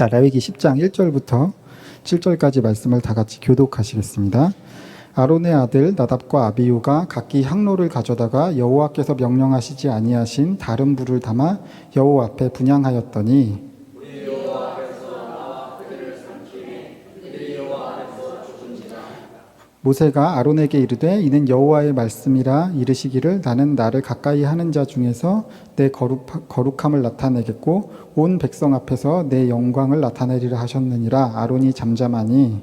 자, 레위기 10장 1절부터 7절까지 말씀을 다 같이 교독하시겠습니다. 아론의 아들 나답과 아비후가 각기 향로를 가져다가 여호와께서 명령하시지 아니하신 다른 불을 담아 여호와 앞에 분향하였더니 모세가 아론에게 이르되 이는 여호와의 말씀이라 이르시기를 나는 나를 가까이 하는 자 중에서 내 거룩함을 나타내겠고 온 백성 앞에서 내 영광을 나타내리라 하셨느니라. 아론이 잠잠하니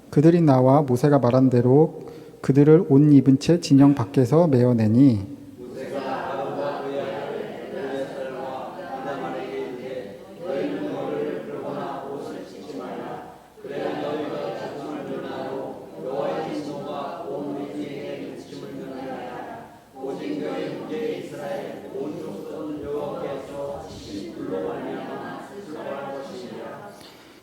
그들이 나와 모세가 말한 대로 그들을 옷 입은 채 진영 밖에서 메어내니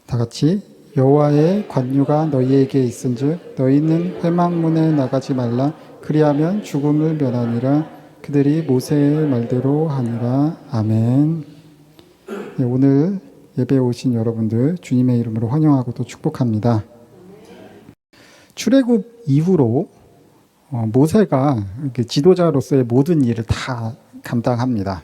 다 같이 여호와의 관유가 너희에게 있은즉 너희는 회막문에 나가지 말라. 그리하면 죽음을 면하니라. 그들이 모세의 말대로 하니라. 아멘. 네, 오늘 예배에 오신 여러분들 주님의 이름으로 환영하고 또 축복합니다. 출애굽 이후로 모세가 지도자로서의 모든 일을 다 감당합니다.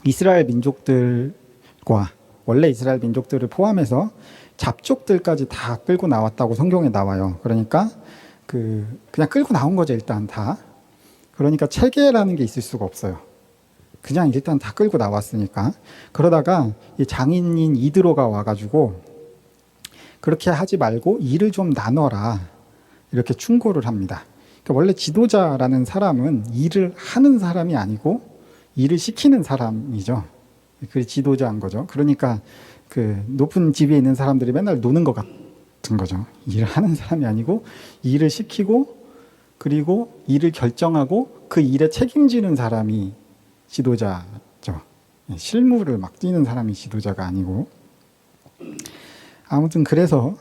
이스라엘 민족들과 원래 이스라엘 민족들을 포함해서 잡족들까지 다 끌고 나왔다고 성경에 나와요. 그러니까 그냥 끌고 나온 거죠, 일단 다. 그러니까 체계라는 게 있을 수가 없어요. 그냥 일단 다 끌고 나왔으니까. 그러다가 이 장인인 이드로가 와가지고 그렇게 하지 말고 일을 좀 나눠라, 이렇게 충고를 합니다. 그러니까 원래 지도자라는 사람은 일을 하는 사람이 아니고 일을 시키는 사람이죠. 그게 지도자인 거죠. 그러니까 그 높은 지위에 있는 사람들이 맨날 노는 것 같은 거죠. 일을 하는 사람이 아니고 일을 시키고 그리고 일을 결정하고 그 일에 책임지는 사람이 지도자죠. 실무를 막 뛰는 사람이 지도자가 아니고. 아무튼 그래서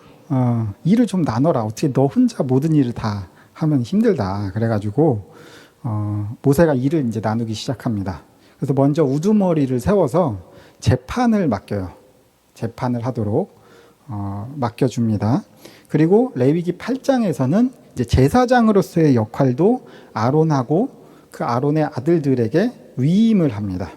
일을 좀 나눠라. 어떻게 너 혼자 모든 일을 다 하면 힘들다. 그래가지고 모세가 일을 이제 나누기 시작합니다. 그래서 먼저 우두머리를 세워서 재판을 맡겨요. 재판을 하도록 맡겨줍니다. 그리고 레위기 8장에서는 이제 제사장으로서의 역할도 아론하고 그 아론의 아들들에게 위임을 합니다.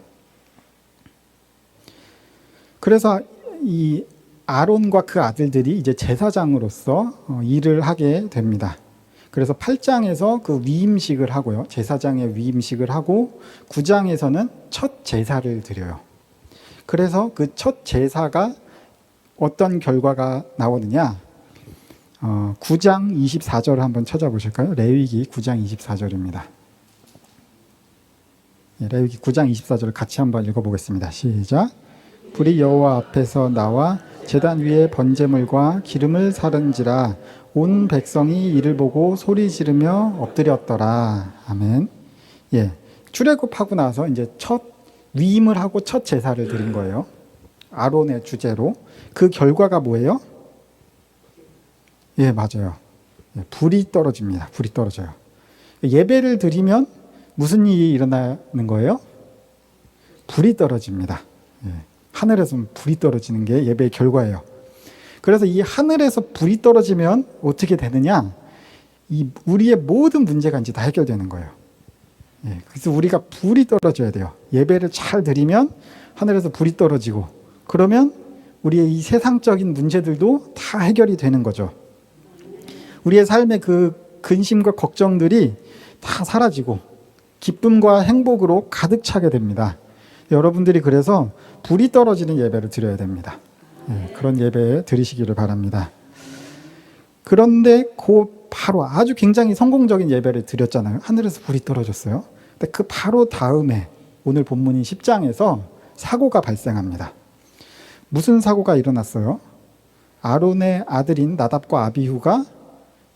그래서 이 아론과 그 아들들이 이제 제사장으로서 일을 하게 됩니다. 그래서 8장에서 그 위임식을 하고요. 제사장의 위임식을 하고 9장에서는 첫 제사를 드려요. 그래서 그 첫 제사가 어떤 결과가 나오느냐? 9장 24절을 한번 찾아보실까요? 레위기 9장 24절입니다. 레위기 9장 24절을 같이 한번 읽어보겠습니다. 시작. 불이 여호와 앞에서 나와 제단 위에 번제물과 기름을 사른지라 온 백성이 이를 보고 소리 지르며 엎드렸더라. 아멘. 예, 출애굽하고 나서 이제 첫 위임을 하고 첫 제사를 드린 거예요. 아론의 주제로. 그 결과가 뭐예요? 예, 맞아요. 불이 떨어집니다. 불이 떨어져요. 예배를 드리면 무슨 일이 일어나는 거예요? 불이 떨어집니다. 예, 하늘에서 불이 떨어지는 게 예배의 결과예요. 그래서 이 하늘에서 불이 떨어지면 어떻게 되느냐? 이 우리의 모든 문제가 이제 다 해결되는 거예요. 예, 그래서 우리가 불이 떨어져야 돼요. 예배를 잘 드리면 하늘에서 불이 떨어지고 그러면 우리의 이 세상적인 문제들도 다 해결이 되는 거죠. 우리의 삶의 그 근심과 걱정들이 다 사라지고 기쁨과 행복으로 가득 차게 됩니다. 여러분들이 그래서 불이 떨어지는 예배를 드려야 됩니다. 예, 그런 예배 드리시기를 바랍니다. 그런데 바로 아주 굉장히 성공적인 예배를 드렸잖아요. 하늘에서 불이 떨어졌어요. 근데 그 바로 다음에 오늘 본문인 10장에서 사고가 발생합니다. 무슨 사고가 일어났어요? 아론의 아들인 나답과 아비후가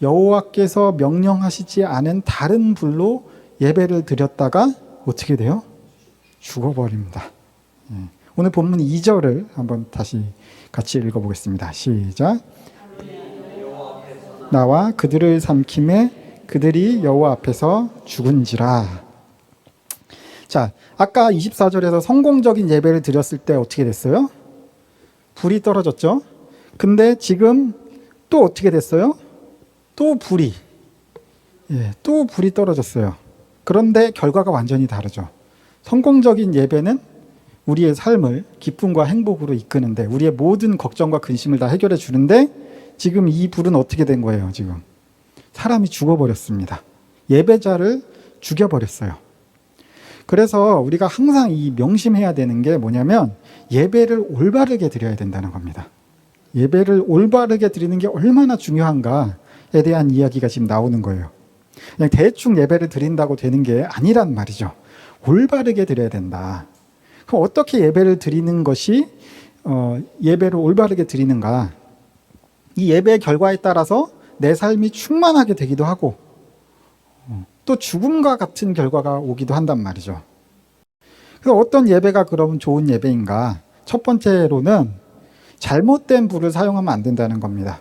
여호와께서 명령하시지 않은 다른 불로 예배를 드렸다가 어떻게 돼요? 죽어버립니다. 예. 오늘 본문 2절을 한번 다시 같이 읽어보겠습니다. 시작. 나와 그들을 삼킴에 그들이 여호와 앞에서 죽은지라. 자, 아까 24절에서 성공적인 예배를 드렸을 때 어떻게 됐어요? 불이 떨어졌죠? 근데 지금 또 어떻게 됐어요? 또 불이 떨어졌어요. 그런데 결과가 완전히 다르죠. 성공적인 예배는 우리의 삶을 기쁨과 행복으로 이끄는데, 우리의 모든 걱정과 근심을 다 해결해 주는데, 지금 이 불은 어떻게 된 거예요? 지금 사람이 죽어버렸습니다. 예배자를 죽여버렸어요. 그래서 우리가 항상 이 명심해야 되는 게 뭐냐면, 예배를 올바르게 드려야 된다는 겁니다. 예배를 올바르게 드리는 게 얼마나 중요한가에 대한 이야기가 지금 나오는 거예요. 그냥 대충 예배를 드린다고 되는 게 아니란 말이죠. 올바르게 드려야 된다. 그럼 어떻게 예배를 드리는 것이 예배를 올바르게 드리는가? 이 예배의 결과에 따라서 내 삶이 충만하게 되기도 하고, 또 죽음과 같은 결과가 오기도 한단 말이죠. 그래서 어떤 예배가 그러면 좋은 예배인가? 첫 번째로는 잘못된 불을 사용하면 안 된다는 겁니다.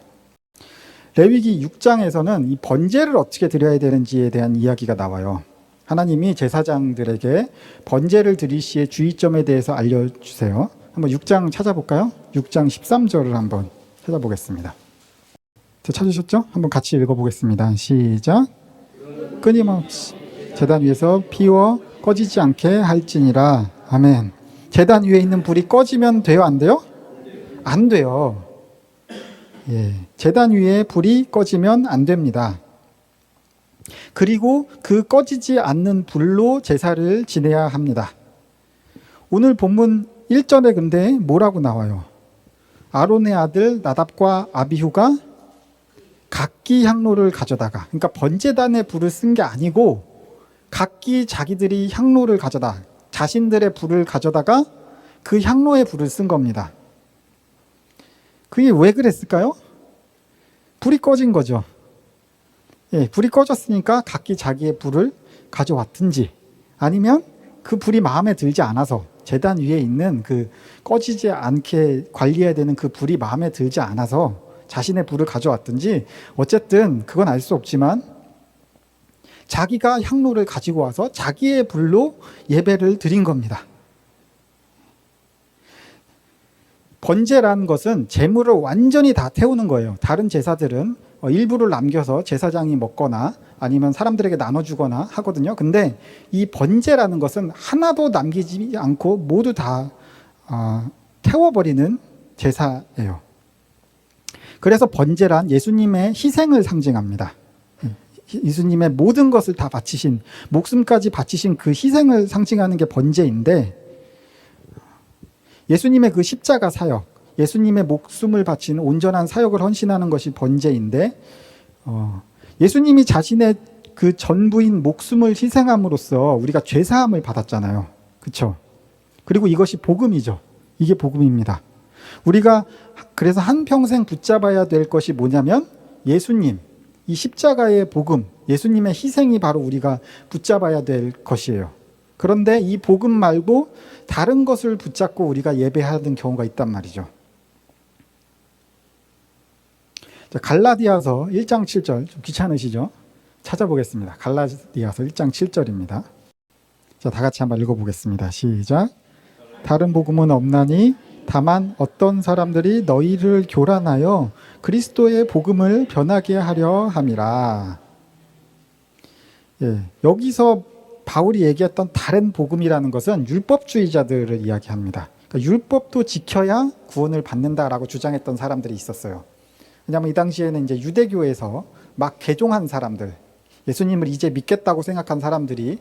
레위기 6장에서는 이 번제를 어떻게 드려야 되는지에 대한 이야기가 나와요. 하나님이 제사장들에게 번제를 드릴 시의 주의점에 대해서 알려주세요. 한번 6장 찾아볼까요? 6장 13절을 한번 찾아보겠습니다. 찾으셨죠? 한번 같이 읽어보겠습니다. 시작. 끊임없이 제단 위에서 피워 꺼지지 않게 할지니라. 아멘. 제단 위에 있는 불이 꺼지면 돼요? 안 돼요? 안 돼요. 제단 위에 불이 꺼지면 안 됩니다. 그리고 그 꺼지지 않는 불로 제사를 지내야 합니다. 오늘 본문 1절에 근데 뭐라고 나와요? 아론의 아들 나답과 아비후가 각기 향로를 가져다가, 그러니까 번제단에 불을 쓴 게 아니고 각기 자기들이 향로를 가져다, 자신들의 불을 가져다가 그 향로에 불을 쓴 겁니다. 그게 왜 그랬을까요? 불이 꺼진 거죠. 불이 꺼졌으니까 각기 자기의 불을 가져왔든지, 아니면 그 불이 마음에 들지 않아서 제단 위에 있는 그 꺼지지 않게 관리해야 되는 그 불이 마음에 들지 않아서 자신의 불을 가져왔든지, 어쨌든 그건 알 수 없지만 자기가 향로를 가지고 와서 자기의 불로 예배를 드린 겁니다. 번제라는 것은 재물을 완전히 다 태우는 거예요. 다른 제사들은 일부를 남겨서 제사장이 먹거나 아니면 사람들에게 나눠주거나 하거든요. 근데 이 번제라는 것은 하나도 남기지 않고 모두 다 태워버리는 제사예요. 그래서 번제란 예수님의 희생을 상징합니다. 예수님의 모든 것을 다 바치신, 목숨까지 바치신 그 희생을 상징하는 게 번제인데, 예수님의 그 십자가 사역, 예수님의 목숨을 바치는 온전한 사역을 헌신하는 것이 번제인데, 예수님이 자신의 그 전부인 목숨을 희생함으로써 우리가 죄사함을 받았잖아요. 그렇죠? 그리고 이것이 복음이죠. 이게 복음입니다. 우리가 그래서 한평생 붙잡아야 될 것이 뭐냐면, 예수님, 이 십자가의 복음, 예수님의 희생이 바로 우리가 붙잡아야 될 것이에요. 그런데 이 복음 말고 다른 것을 붙잡고 우리가 예배하는 경우가 있단 말이죠. 자, 갈라디아서 1장 7절, 좀 귀찮으시죠? 찾아보겠습니다. 갈라디아서 1장 7절입니다. 자, 다 같이 한번 읽어보겠습니다. 시작. 다른 복음은 없나니 다만 어떤 사람들이 너희를 교란하여 그리스도의 복음을 변하게 하려 함이라. 여기서 바울이 얘기했던 다른 복음이라는 것은 율법주의자들을 이야기합니다. 그러니까 율법도 지켜야 구원을 받는다라고 주장했던 사람들이 있었어요. 왜냐하면 이 당시에는 이제 유대교에서 막 개종한 사람들, 예수님을 이제 믿겠다고 생각한 사람들이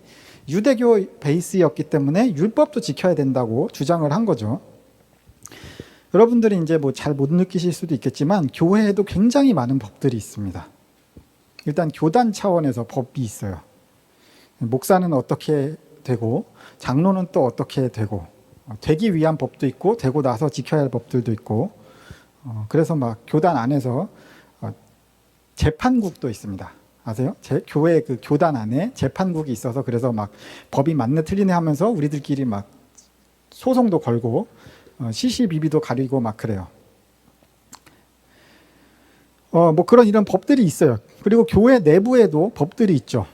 유대교 베이스였기 때문에 율법도 지켜야 된다고 주장을 한 거죠. 여러분들이 이제 뭐 잘 못 느끼실 수도 있겠지만 교회에도 굉장히 많은 법들이 있습니다. 일단 교단 차원에서 법이 있어요. 목사는 어떻게 되고 장로는 또 어떻게 되고, 되기 위한 법도 있고 되고 나서 지켜야 할 법들도 있고, 그래서 막 교단 안에서 재판국도 있습니다. 아세요? 교회 그 교단 안에 재판국이 있어서 그래서 막 법이 맞네 틀리네 하면서 우리들끼리 막 소송도 걸고 시시비비도 가리고 막 그래요. 뭐 그런 이런 법들이 있어요. 그리고 교회 내부에도 법들이 있죠.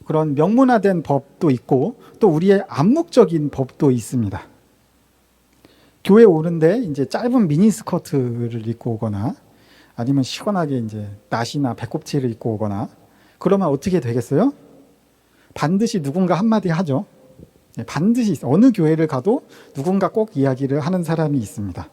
그런 명문화된 법도 있고 또 우리의 암묵적인 법도 있습니다. 교회 오는데 이제 짧은 미니스커트를 입고 오거나 아니면 시원하게 이제 나시나 배꼽티를 입고 오거나 그러면 어떻게 되겠어요? 반드시 누군가 한마디 하죠. 반드시 어느 교회를 가도 누군가 꼭 이야기를 하는 사람이 있습니다.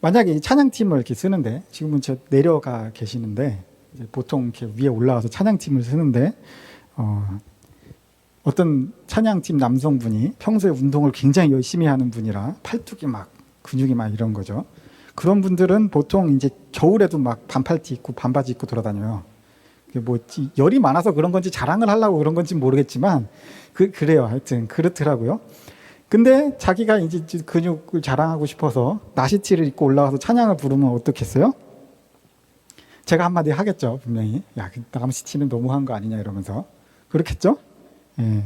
만약에 찬양팀을 이렇게 쓰는데 지금은 저 내려가 계시는데 보통 이렇게 위에 올라와서 찬양팀을 쓰는데 어떤 찬양팀 남성분이 평소에 운동을 굉장히 열심히 하는 분이라 팔뚝이 막 근육이 막 이런 거죠. 그런 분들은 보통 이제 겨울에도 막 반팔티 입고 반바지 입고 돌아다녀요. 뭐 열이 많아서 그런 건지 자랑을 하려고 그런 건지 모르겠지만 그래요. 하여튼 그렇더라고요. 근데 자기가 이제 근육을 자랑하고 싶어서 나시티를 입고 올라가서 찬양을 부르면 어떻겠어요? 제가 한마디 하겠죠, 분명히. 야, 그 나시티는 너무한 거 아니냐 이러면서. 그렇겠죠? 예.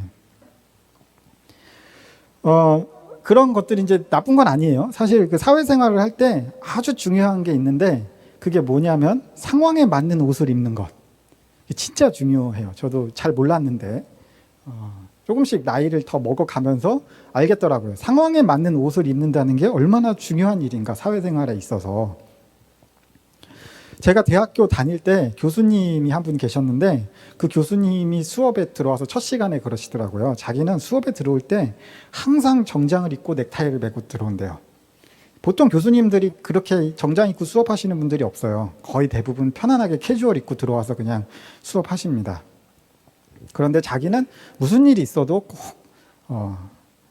그런 것들이 이제 나쁜 건 아니에요. 사실 그 사회생활을 할 때 아주 중요한 게 있는데 그게 뭐냐면 상황에 맞는 옷을 입는 것. 진짜 중요해요. 저도 잘 몰랐는데 조금씩 나이를 더 먹어가면서 알겠더라고요. 상황에 맞는 옷을 입는다는 게 얼마나 중요한 일인가, 사회생활에 있어서. 제가 대학교 다닐 때 교수님이 한 분 계셨는데 그 교수님이 수업에 들어와서 첫 시간에 그러시더라고요. 자기는 수업에 들어올 때 항상 정장을 입고 넥타이를 메고 들어온대요. 보통 교수님들이 그렇게 정장 입고 수업하시는 분들이 없어요. 거의 대부분 편안하게 캐주얼 입고 들어와서 그냥 수업하십니다. 그런데 자기는 무슨 일이 있어도 꼭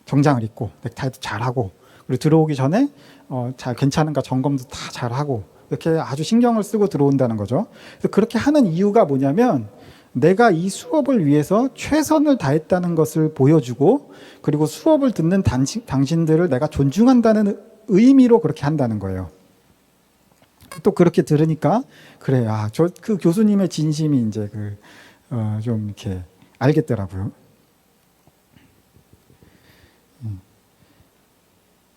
정장을 입고 넥타이도 잘하고 그리고 들어오기 전에 잘 괜찮은가 점검도 다 잘하고 이렇게 아주 신경을 쓰고 들어온다는 거죠. 그래서 그렇게 하는 이유가 뭐냐면 내가 이 수업을 위해서 최선을 다했다는 것을 보여주고 그리고 수업을 듣는 당신들을 내가 존중한다는 의미로 그렇게 한다는 거예요. 또 그렇게 들으니까 그래, 저 그 교수님의 진심이 이제 좀 이렇게 알겠더라고요.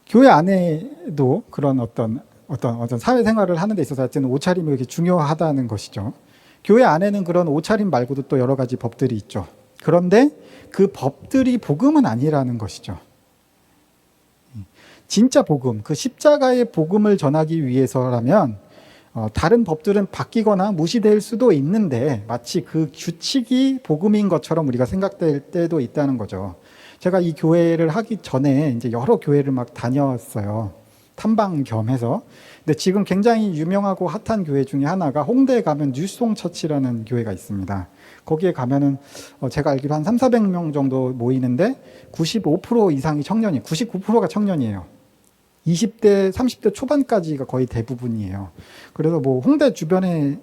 교회 안에도 그런 어떤 사회생활을 하는 데 있어서 하여튼 옷차림이 이렇게 중요하다는 것이죠. 교회 안에는 그런 옷차림 말고도 또 여러 가지 법들이 있죠. 그런데 그 법들이 복음은 아니라는 것이죠. 진짜 복음, 그 십자가의 복음을 전하기 위해서라면 다른 법들은 바뀌거나 무시될 수도 있는데 마치 그 규칙이 복음인 것처럼 우리가 생각될 때도 있다는 거죠. 제가 이 교회를 하기 전에 이제 여러 교회를 막 다녔어요. 탐방 겸 해서. 근데 지금 굉장히 유명하고 핫한 교회 중에 하나가 홍대에 가면 뉴송 처치라는 교회가 있습니다. 거기에 가면은 제가 알기로 한 300~400명 정도 모이는데 95% 이상이 청년이, 99%가 청년이에요. 20대, 30대 초반까지가 거의 대부분이에요. 그래서 뭐 홍대 주변에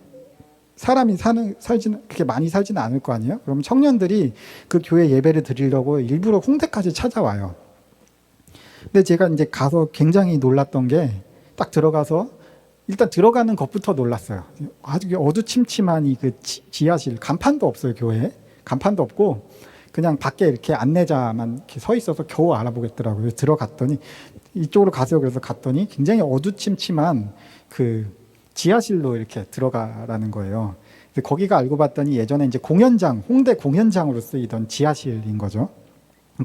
사람이 살지는 그렇게 많이 살지는 않을 거 아니에요? 그럼 청년들이 그 교회 예배를 드리려고 일부러 홍대까지 찾아와요. 근데 제가 이제 가서 굉장히 놀랐던 게 딱 들어가서 일단 들어가는 것부터 놀랐어요. 아주 어두침침한 이 그 지하실, 간판도 없어요, 교회에. 간판도 없고 그냥 밖에 이렇게 안내자만 이렇게 서 있어서 겨우 알아보겠더라고요. 들어갔더니 이쪽으로 가세요. 그래서 갔더니 굉장히 어두침침한 그 지하실로 이렇게 들어가라는 거예요. 거기가 알고 봤더니 예전에 이제 공연장, 홍대 공연장으로 쓰이던 지하실인 거죠.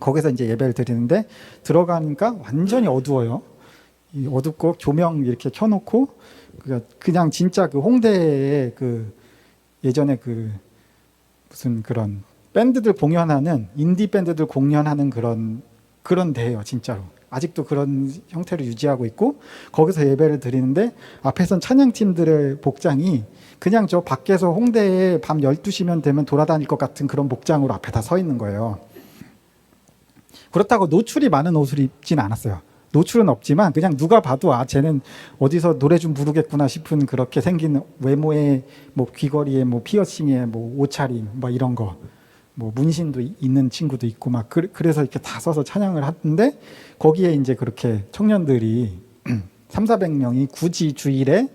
거기서 이제 예배를 드리는데 들어가니까 완전히 어두워요. 어둡고 조명 이렇게 켜놓고 그냥 진짜 그 홍대에 그 예전에 그 무슨 그런 밴드들 공연하는 인디 밴드들 공연하는 그런 데예요, 진짜로. 아직도 그런 형태를 유지하고 있고 거기서 예배를 드리는데 앞에선 찬양팀들의 복장이 그냥 저 밖에서 홍대에 밤 12시면 되면 돌아다닐 것 같은 그런 복장으로 앞에 다 서 있는 거예요. 그렇다고 노출이 많은 옷을 입진 않았어요. 노출은 없지만 그냥 누가 봐도 쟤는 어디서 노래 좀 부르겠구나 싶은 그렇게 생긴 외모에 뭐 귀걸이에 뭐 피어싱에 뭐 옷차림 뭐 이런 거 뭐 문신도 있는 친구도 있고 막 그래서 이렇게 다 서서 찬양을 하는데 거기에 이제 그렇게 청년들이 300~400명이 굳이 주일에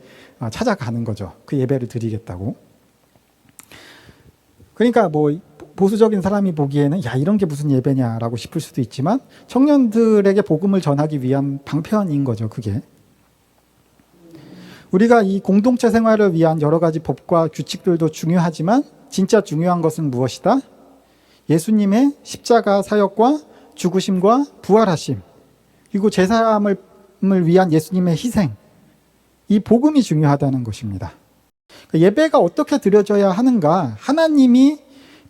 찾아가는 거죠. 그 예배를 드리겠다고. 그러니까 뭐 보수적인 사람이 보기에는 야 이런 게 무슨 예배냐라고 싶을 수도 있지만 청년들에게 복음을 전하기 위한 방편인 거죠, 그게. 우리가 이 공동체 생활을 위한 여러 가지 법과 규칙들도 중요하지만 진짜 중요한 것은 무엇이다? 예수님의 십자가 사역과 죽으심과 부활하심, 그리고 제사함을 위한 예수님의 희생, 이 복음이 중요하다는 것입니다. 예배가 어떻게 드려져야 하는가? 하나님이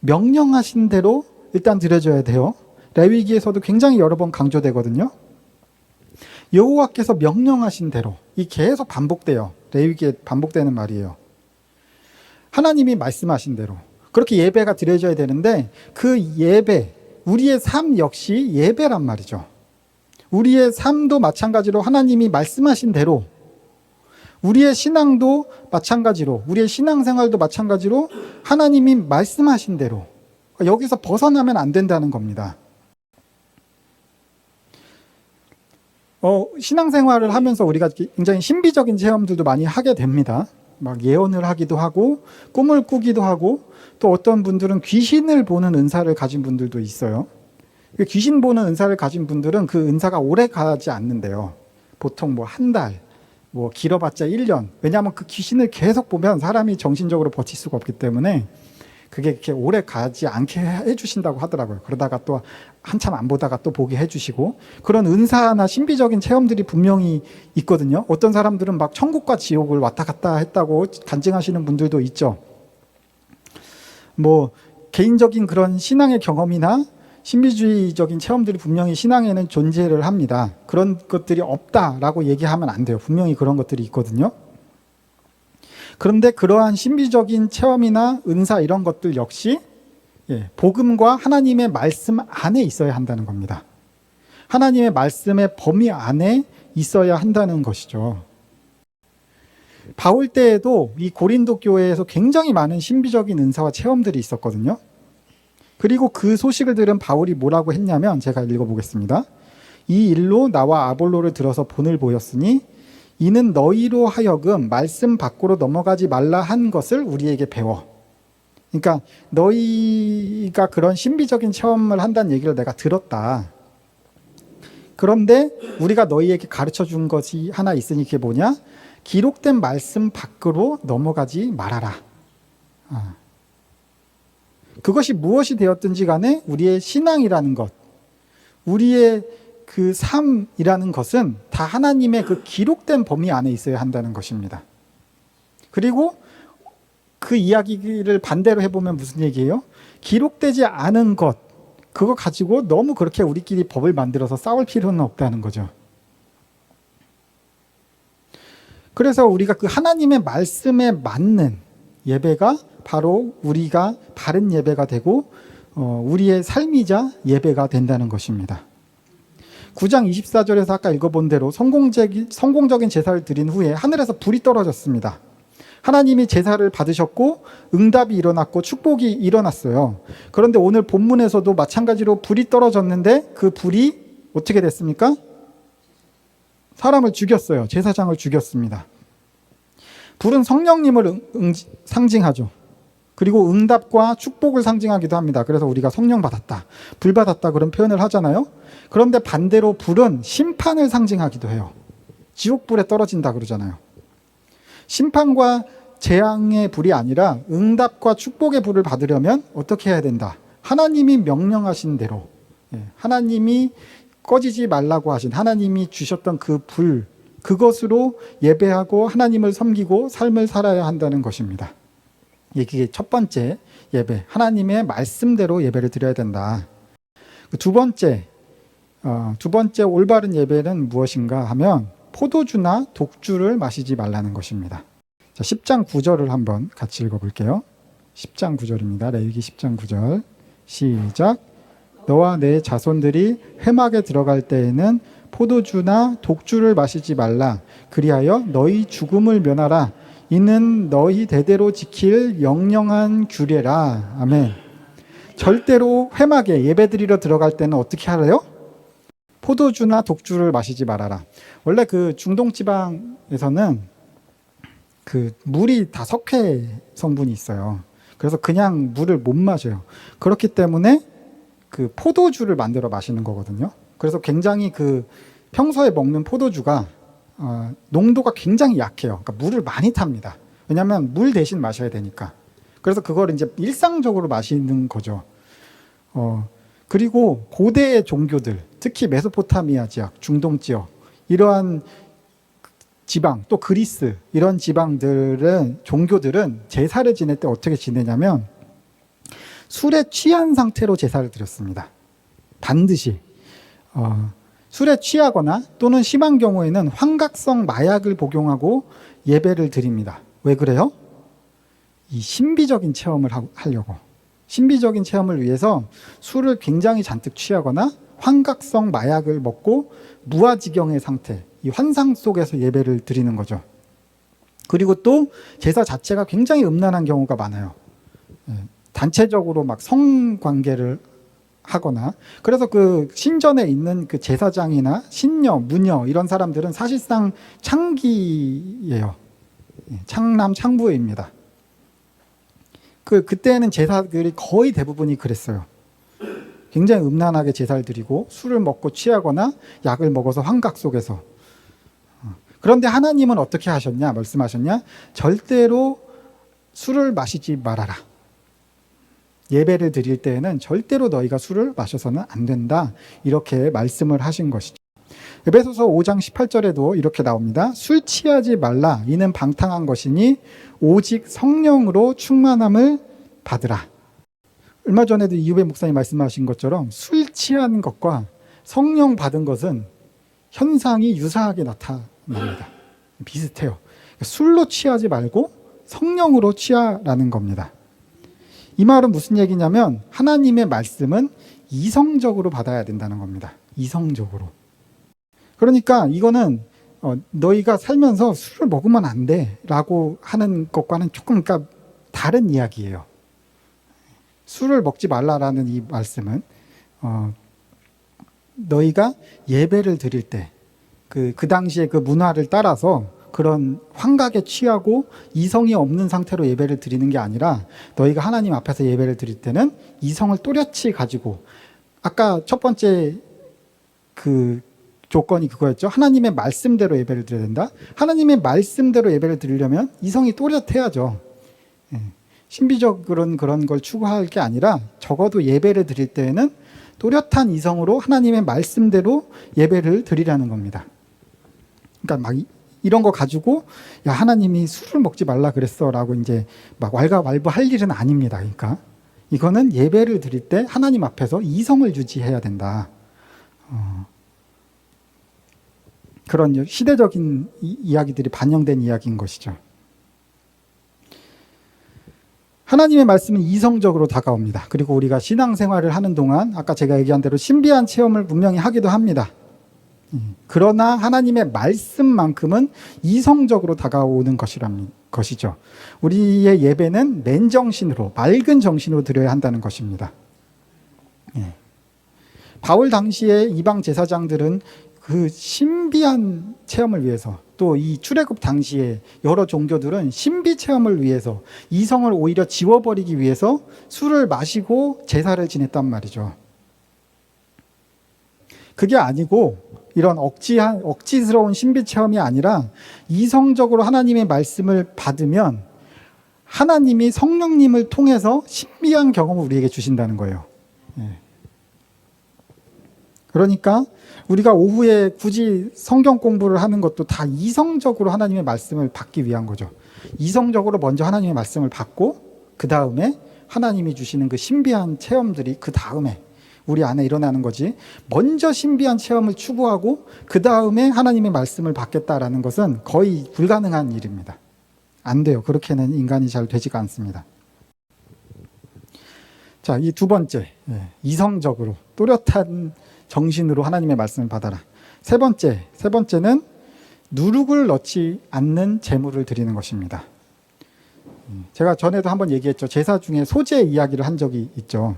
명령하신 대로 일단 드려져야 돼요. 레위기에서도 굉장히 여러 번 강조되거든요. 여호와께서 명령하신 대로, 이 계속 반복돼요. 레위기에 반복되는 말이에요. 하나님이 말씀하신 대로 그렇게 예배가 드려져야 되는데, 그 예배, 우리의 삶 역시 예배란 말이죠. 우리의 삶도 마찬가지로 하나님이 말씀하신 대로, 우리의 신앙도 마찬가지로, 우리의 신앙생활도 마찬가지로 하나님이 말씀하신 대로, 여기서 벗어나면 안 된다는 겁니다. 신앙생활을 하면서 우리가 굉장히 신비적인 체험들도 많이 하게 됩니다. 막 예언을 하기도 하고 꿈을 꾸기도 하고, 또 어떤 분들은 귀신을 보는 은사를 가진 분들도 있어요. 귀신 보는 은사를 가진 분들은 그 은사가 오래 가지 않는데요. 보통 뭐 한 달, 뭐 길어봤자 1년. 왜냐하면 그 귀신을 계속 보면 사람이 정신적으로 버틸 수가 없기 때문에 그게 이렇게 오래 가지 않게 해주신다고 하더라고요. 그러다가 또 한참 안 보다가 또 보게 해주시고, 그런 은사나 신비적인 체험들이 분명히 있거든요. 어떤 사람들은 막 천국과 지옥을 왔다 갔다 했다고 간증하시는 분들도 있죠. 뭐 개인적인 그런 신앙의 경험이나 신비주의적인 체험들이 분명히 신앙에는 존재를 합니다. 그런 것들이 없다라고 얘기하면 안 돼요. 분명히 그런 것들이 있거든요. 그런데 그러한 신비적인 체험이나 은사, 이런 것들 역시 복음과 하나님의 말씀 안에 있어야 한다는 겁니다. 하나님의 말씀의 범위 안에 있어야 한다는 것이죠. 바울 때에도 이 고린도 교회에서 굉장히 많은 신비적인 은사와 체험들이 있었거든요. 그리고 그 소식을 들은 바울이 뭐라고 했냐면, 제가 읽어보겠습니다. 이 일로 나와 아볼로를 들어서 본을 보였으니 이는 너희로 하여금 말씀 밖으로 넘어가지 말라 한 것을 우리에게 배워. 그러니까 너희가 그런 신비적인 체험을 한다는 얘기를 내가 들었다. 그런데 우리가 너희에게 가르쳐 준 것이 하나 있으니 그게 뭐냐? 기록된 말씀 밖으로 넘어가지 말아라. 그것이 무엇이 되었든지 간에 우리의 신앙이라는 것, 우리의 그 삶이라는 것은 다 하나님의 그 기록된 범위 안에 있어야 한다는 것입니다. 그리고 그 이야기를 반대로 해보면 무슨 얘기예요? 기록되지 않은 것, 그거 가지고 너무 그렇게 우리끼리 법을 만들어서 싸울 필요는 없다는 거죠. 그래서 우리가 그 하나님의 말씀에 맞는 예배가 바로 우리가 바른 예배가 되고 우리의 삶이자 예배가 된다는 것입니다. 9장 24절에서 아까 읽어본 대로 성공적인 제사를 드린 후에 하늘에서 불이 떨어졌습니다. 하나님이 제사를 받으셨고 응답이 일어났고 축복이 일어났어요. 그런데 오늘 본문에서도 마찬가지로 불이 떨어졌는데 그 불이 어떻게 됐습니까? 사람을 죽였어요. 제사장을 죽였습니다. 불은 성령님을 상징하죠. 그리고 응답과 축복을 상징하기도 합니다. 그래서 우리가 성령 받았다, 불 받았다 그런 표현을 하잖아요. 그런데 반대로 불은 심판을 상징하기도 해요. 지옥불에 떨어진다 그러잖아요. 심판과 재앙의 불이 아니라 응답과 축복의 불을 받으려면 어떻게 해야 된다? 하나님이 명령하신 대로, 하나님이 꺼지지 말라고 하신, 하나님이 주셨던 그 불, 그것으로 예배하고 하나님을 섬기고 삶을 살아야 한다는 것입니다. 이게 첫 번째 예배, 하나님의 말씀대로 예배를 드려야 된다. 두 번째 올바른 예배는 무엇인가 하면 포도주나 독주를 마시지 말라는 것입니다. 자, 10장 9절을 한번 같이 읽어볼게요. 10장 9절입니다. 레위기 10장 9절 시작. 너와 내 자손들이 회막에 들어갈 때에는 포도주나 독주를 마시지 말라. 그리하여 너희 죽음을 면하라. 이는 너희 대대로 지킬 영영한 규례라. 아멘. 절대로 회막에 예배드리러 들어갈 때는 어떻게 하래요? 포도주나 독주를 마시지 말아라. 원래 그 중동 지방에서는 그 물이 다 석회 성분이 있어요. 그래서 그냥 물을 못 마셔요. 그렇기 때문에 그 포도주를 만들어 마시는 거거든요. 그래서 굉장히 그 평소에 먹는 포도주가 농도가 굉장히 약해요. 그러니까 물을 많이 탑니다. 왜냐하면 물 대신 마셔야 되니까. 그래서 그걸 이제 일상적으로 마시는 거죠. 그리고 고대의 종교들, 특히 메소포타미아 지역, 중동 지역, 이러한 지방, 또 그리스, 이런 지방들은, 종교들은 제사를 지낼 때 어떻게 지내냐면 술에 취한 상태로 제사를 드렸습니다. 반드시. 술에 취하거나 또는 심한 경우에는 환각성 마약을 복용하고 예배를 드립니다. 왜 그래요? 이 신비적인 체험을 하려고. 신비적인 체험을 위해서 술을 굉장히 잔뜩 취하거나 환각성 마약을 먹고 무아지경의 상태, 이 환상 속에서 예배를 드리는 거죠. 그리고 또 제사 자체가 굉장히 음란한 경우가 많아요. 단체적으로 막 성관계를 하거나. 그래서 그 신전에 있는 그 제사장이나 신녀, 무녀 이런 사람들은 사실상 창기예요. 창남, 창부입니다. 그때는 제사들이 거의 대부분이 그랬어요. 굉장히 음란하게 제사를 드리고 술을 먹고 취하거나 약을 먹어서 환각 속에서. 그런데 하나님은 어떻게 하셨냐, 말씀하셨냐? 절대로 술을 마시지 말아라. 예배를 드릴 때에는 절대로 너희가 술을 마셔서는 안 된다. 이렇게 말씀을 하신 것이죠. 에베소서 5장 18절에도 이렇게 나옵니다. 술 취하지 말라. 이는 방탕한 것이니 오직 성령으로 충만함을 받으라. 얼마 전에도 이후배 목사님 말씀하신 것처럼 술 취한 것과 성령 받은 것은 현상이 유사하게 나타납니다. 비슷해요. 술로 취하지 말고 성령으로 취하라는 겁니다. 이 말은 무슨 얘기냐면 하나님의 말씀은 이성적으로 받아야 된다는 겁니다. 이성적으로. 그러니까 이거는 너희가 살면서 술을 먹으면 안 돼 라고 하는 것과는 조금 그러니까 다른 이야기예요. 술을 먹지 말라라는 이 말씀은 너희가 예배를 드릴 때 그 당시에 그 문화를 따라서 그런 환각에 취하고 이성이 없는 상태로 예배를 드리는 게 아니라 너희가 하나님 앞에서 예배를 드릴 때는 이성을 또렷이 가지고 아까 첫 번째 그 조건이 그거였죠. 하나님의 말씀대로 예배를 드려야 된다. 하나님의 말씀대로 예배를 드리려면 이성이 또렷해야죠. 신비적으로는 그런 걸 추구할 게 아니라 적어도 예배를 드릴 때에는 또렷한 이성으로 하나님의 말씀대로 예배를 드리라는 겁니다. 그러니까 막 이런 거 가지고 야 하나님이 술을 먹지 말라 그랬어 라고 이제 막 왈가왈부할 일은 아닙니다. 그러니까 이거는 예배를 드릴 때 하나님 앞에서 이성을 유지해야 된다. 그런 시대적인 이야기들이 반영된 이야기인 것이죠. 하나님의 말씀은 이성적으로 다가옵니다. 그리고 우리가 신앙생활을 하는 동안 아까 제가 얘기한 대로 신비한 체험을 분명히 하기도 합니다. 그러나 하나님의 말씀만큼은 이성적으로 다가오는 것이죠. 우리의 예배는 맨정신으로, 맑은 정신으로 드려야 한다는 것입니다. 바울 당시에 이방 제사장들은 그 신비한 체험을 위해서 또 이 출애굽 당시에 여러 종교들은 신비 체험을 위해서 이성을 오히려 지워버리기 위해서 술을 마시고 제사를 지냈단 말이죠. 그게 아니고 이런 억지스러운 신비 체험이 아니라 이성적으로 하나님의 말씀을 받으면 하나님이 성령님을 통해서 신비한 경험을 우리에게 주신다는 거예요. 그러니까 우리가 오후에 굳이 성경 공부를 하는 것도 다 이성적으로 하나님의 말씀을 받기 위한 거죠. 이성적으로 먼저 하나님의 말씀을 받고 그 다음에 하나님이 주시는 그 신비한 체험들이 그 다음에 우리 안에 일어나는 거지. 먼저 신비한 체험을 추구하고 그 다음에 하나님의 말씀을 받겠다라는 것은 거의 불가능한 일입니다. 안 돼요. 그렇게는 인간이 잘 되지가 않습니다. 자, 이 두 번째, 이성적으로 또렷한 정신으로 하나님의 말씀을 받아라. 세 번째는 누룩을 넣지 않는 제물을 드리는 것입니다. 제가 전에도 한번 얘기했죠. 제사 중에 소제 이야기를 한 적이 있죠.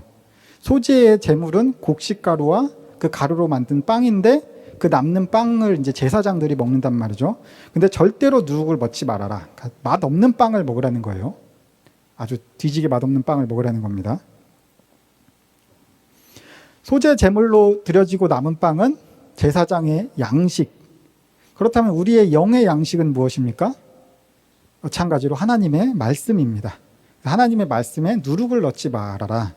소제의 제물은 곡식가루와 그 가루로 만든 빵인데 그 남는 빵을 이제 제사장들이 먹는단 말이죠. 근데 절대로 누룩을 넣지 말아라. 맛없는 빵을 먹으라는 거예요. 아주 뒤지게 맛없는 빵을 먹으라는 겁니다. 소제 제물로 드려지고 남은 빵은 제사장의 양식. 그렇다면 우리의 영의 양식은 무엇입니까? 마찬가지로 하나님의 말씀입니다. 하나님의 말씀에 누룩을 넣지 말아라.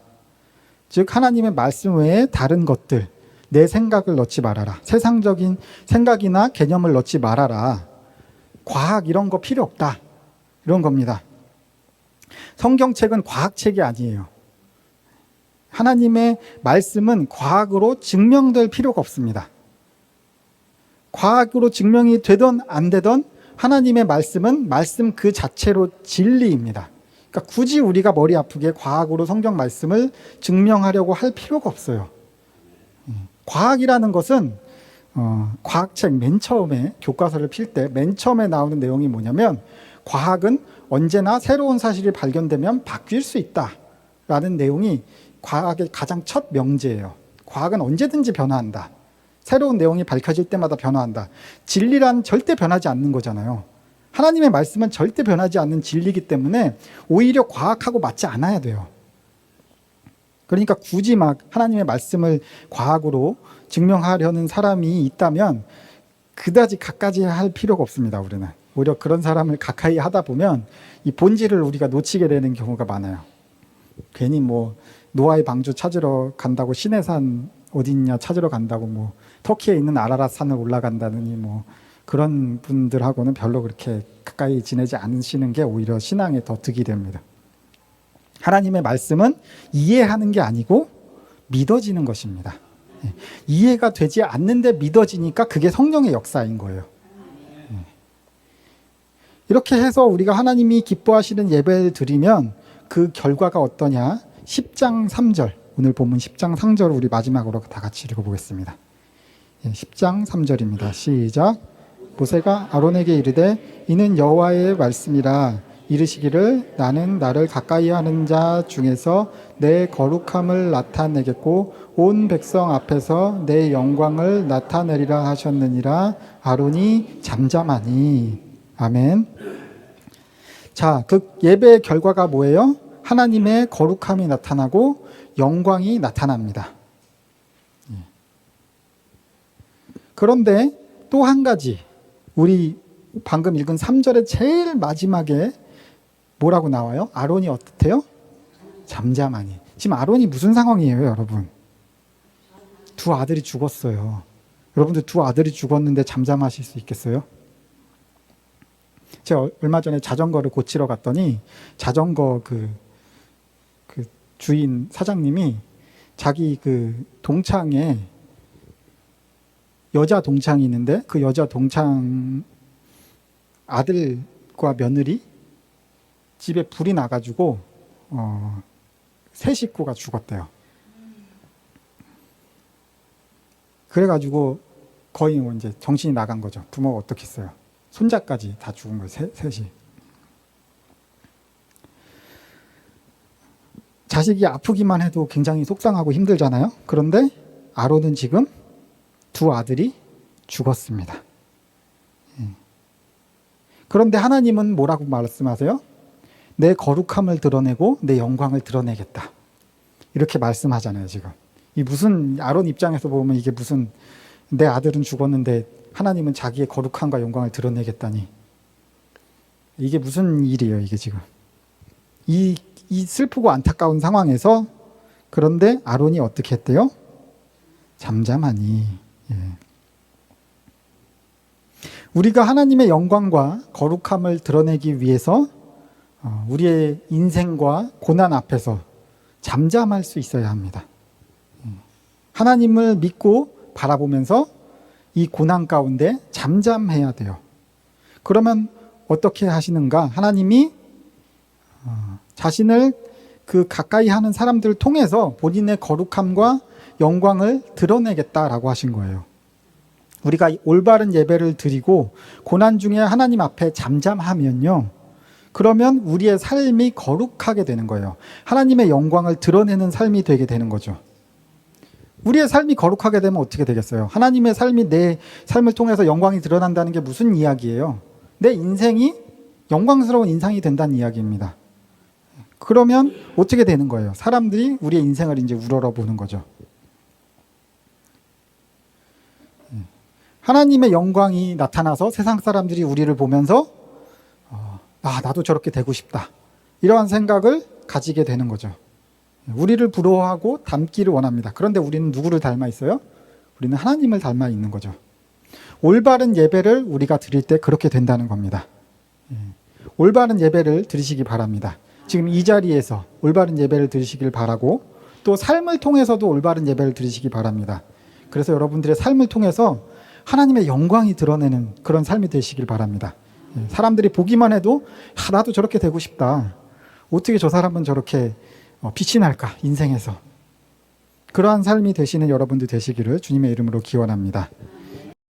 즉 하나님의 말씀 외에 다른 것들, 내 생각을 넣지 말아라. 세상적인 생각이나 개념을 넣지 말아라. 과학 이런 거 필요 없다. 이런 겁니다. 성경책은 과학책이 아니에요. 하나님의 말씀은 과학으로 증명될 필요가 없습니다. 과학으로 증명이 되든 안 되든 하나님의 말씀은 말씀 그 자체로 진리입니다. 그러니까 굳이 우리가 머리 아프게 과학으로 성경 말씀을 증명하려고 할 필요가 없어요. 과학이라는 것은 과학책 맨 처음에 교과서를 필 때 맨 처음에 나오는 내용이 뭐냐면 과학은 언제나 새로운 사실이 발견되면 바뀔 수 있다라는 내용이 과학의 가장 첫 명제예요. 과학은 언제든지 변화한다. 새로운 내용이 밝혀질 때마다 변화한다. 진리란 절대 변하지 않는 거잖아요. 하나님의 말씀은 절대 변하지 않는 진리이기 때문에 오히려 과학하고 맞지 않아야 돼요. 그러니까 굳이 막 하나님의 말씀을 과학으로 증명하려는 사람이 있다면 그다지 가까이 할 필요가 없습니다. 우리는 오히려 그런 사람을 가까이 하다 보면 이 본질을 우리가 놓치게 되는 경우가 많아요. 괜히 뭐 노아의 방주 찾으러 간다고 시내산 어딨냐 찾으러 간다고 뭐 터키에 있는 아라랏 산을 올라간다느니 뭐 그런 분들하고는 별로 그렇게 가까이 지내지 않으시는 게 오히려 신앙에 더 득이 됩니다. 하나님의 말씀은 이해하는 게 아니고 믿어지는 것입니다. 이해가 되지 않는데 믿어지니까 그게 성령의 역사인 거예요. 이렇게 해서 우리가 하나님이 기뻐하시는 예배를 드리면 그 결과가 어떠냐? 10장 3절, 오늘 본문 10장 3절을 우리 마지막으로 다 같이 읽어보겠습니다. 10장 3절입니다. 시작. 모세가 아론에게 이르되 이는 여호와의 말씀이라 이르시기를 나는 나를 가까이 하는 자 중에서 내 거룩함을 나타내겠고 온 백성 앞에서 내 영광을 나타내리라 하셨느니라. 아론이 잠잠하니. 아멘. 자, 그 예배의 결과가 뭐예요? 하나님의 거룩함이 나타나고 영광이 나타납니다. 그런데 또 한 가지, 우리 방금 읽은 3절의 제일 마지막에 뭐라고 나와요? 아론이 어떻대요? 잠잠하니. 지금 아론이 무슨 상황이에요, 여러분? 두 아들이 죽었어요. 여러분들 두 아들이 죽었는데 잠잠하실 수 있겠어요? 제가 얼마 전에 자전거를 고치러 갔더니 자전거 그 주인 사장님이 자기 그 동창에 여자 동창이 있는데 그 여자 동창 아들과 며느리 집에 불이 나가지고 세 식구가 죽었대요. 그래가지고 거의 뭐 이제 정신이 나간 거죠. 부모가 어떻겠어요. 손자까지 다 죽은 거예요. 셋이. 자식이 아프기만 해도 굉장히 속상하고 힘들잖아요. 그런데 아론은 지금 두 아들이 죽었습니다. 그런데 하나님은 뭐라고 말씀하세요? 내 거룩함을 드러내고 내 영광을 드러내겠다. 이렇게 말씀하잖아요, 지금. 이 무슨 아론 입장에서 보면 이게 무슨 내 아들은 죽었는데 하나님은 자기의 거룩함과 영광을 드러내겠다니. 이게 무슨 일이에요, 이게 지금. 이 슬프고 안타까운 상황에서 그런데 아론이 어떻게 했대요? 잠잠하니. 예. 우리가 하나님의 영광과 거룩함을 드러내기 위해서 우리의 인생과 고난 앞에서 잠잠할 수 있어야 합니다. 하나님을 믿고 바라보면서 이 고난 가운데 잠잠해야 돼요. 그러면 어떻게 하시는가? 하나님이 자신을 그 가까이 하는 사람들을 통해서 본인의 거룩함과 영광을 드러내겠다라고 하신 거예요. 우리가 올바른 예배를 드리고 고난 중에 하나님 앞에 잠잠하면요, 그러면 우리의 삶이 거룩하게 되는 거예요. 하나님의 영광을 드러내는 삶이 되게 되는 거죠. 우리의 삶이 거룩하게 되면 어떻게 되겠어요? 하나님의 삶이 내 삶을 통해서 영광이 드러난다는 게 무슨 이야기예요? 내 인생이 영광스러운 인상이 된다는 이야기입니다. 그러면 어떻게 되는 거예요? 사람들이 우리의 인생을 이제 우러러보는 거죠. 하나님의 영광이 나타나서 세상 사람들이 우리를 보면서 나도 저렇게 되고 싶다. 이러한 생각을 가지게 되는 거죠. 우리를 부러워하고 닮기를 원합니다. 그런데 우리는 누구를 닮아 있어요? 우리는 하나님을 닮아 있는 거죠. 올바른 예배를 우리가 드릴 때 그렇게 된다는 겁니다. 올바른 예배를 드리시기 바랍니다. 지금 이 자리에서 올바른 예배를 드리시길 바라고 또 삶을 통해서도 올바른 예배를 드리시기 바랍니다. 그래서 여러분들의 삶을 통해서 하나님의 영광이 드러내는 그런 삶이 되시길 바랍니다. 사람들이 보기만 해도 나도 저렇게 되고 싶다. 어떻게 저 사람은 저렇게 빛이 날까 인생에서. 그러한 삶이 되시는 여러분들 되시기를 주님의 이름으로 기원합니다.